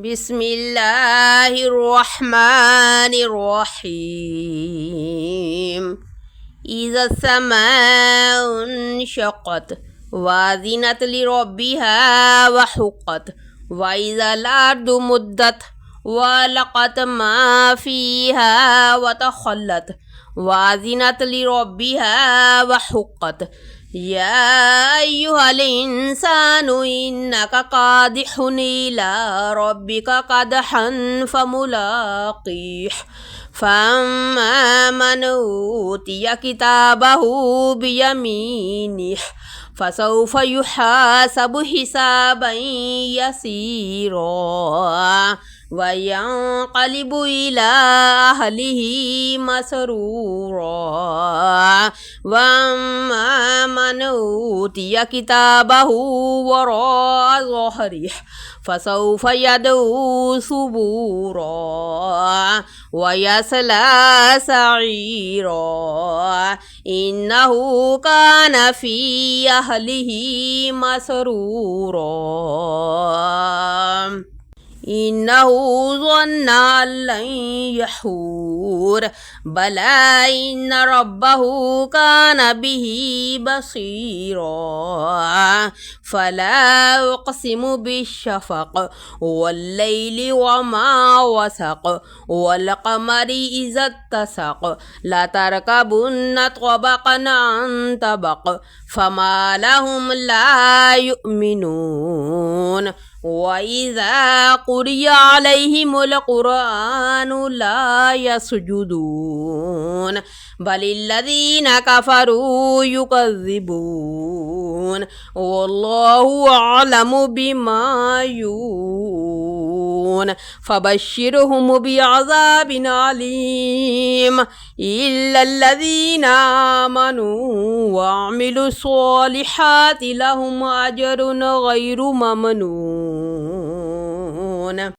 بسم الله الرحمن الرحيم. إذا السماء انشقت وأذنت لربها وحقت وإذا الأرض مدت وألقت ما فيها وتخلت وأذنت لربها وحقت يا أيها الإنسان إنك قادح إلى ربك قدحا فملاقيه فأما من أوتي كتابه بيمينه فسوف يحاسب حسابا يسيرا وينقلب إلى أهله مسرورا وأما من أوتي كتابه وراء ظهره فسوف يدعو ثبورا ويصلى سعيرا إنه كان في أهله مسرورا إنه ظن أن لن يحور بلى إن ربه كان به بصيرا فلا أقسم بالشفق والليل وما وسق والقمر إذا اتسق لتركبن طبقا عن طبق فما لهم لا يؤمنون وإذا قرئ عليهم القرآن لا يسجدون بل الذين كفروا يكذبون والله أعلم بما يوعون فبشرهم بعذاب أليم إلا الذين آمنوا وعملوا الصالحات لهم أجر غير ممنون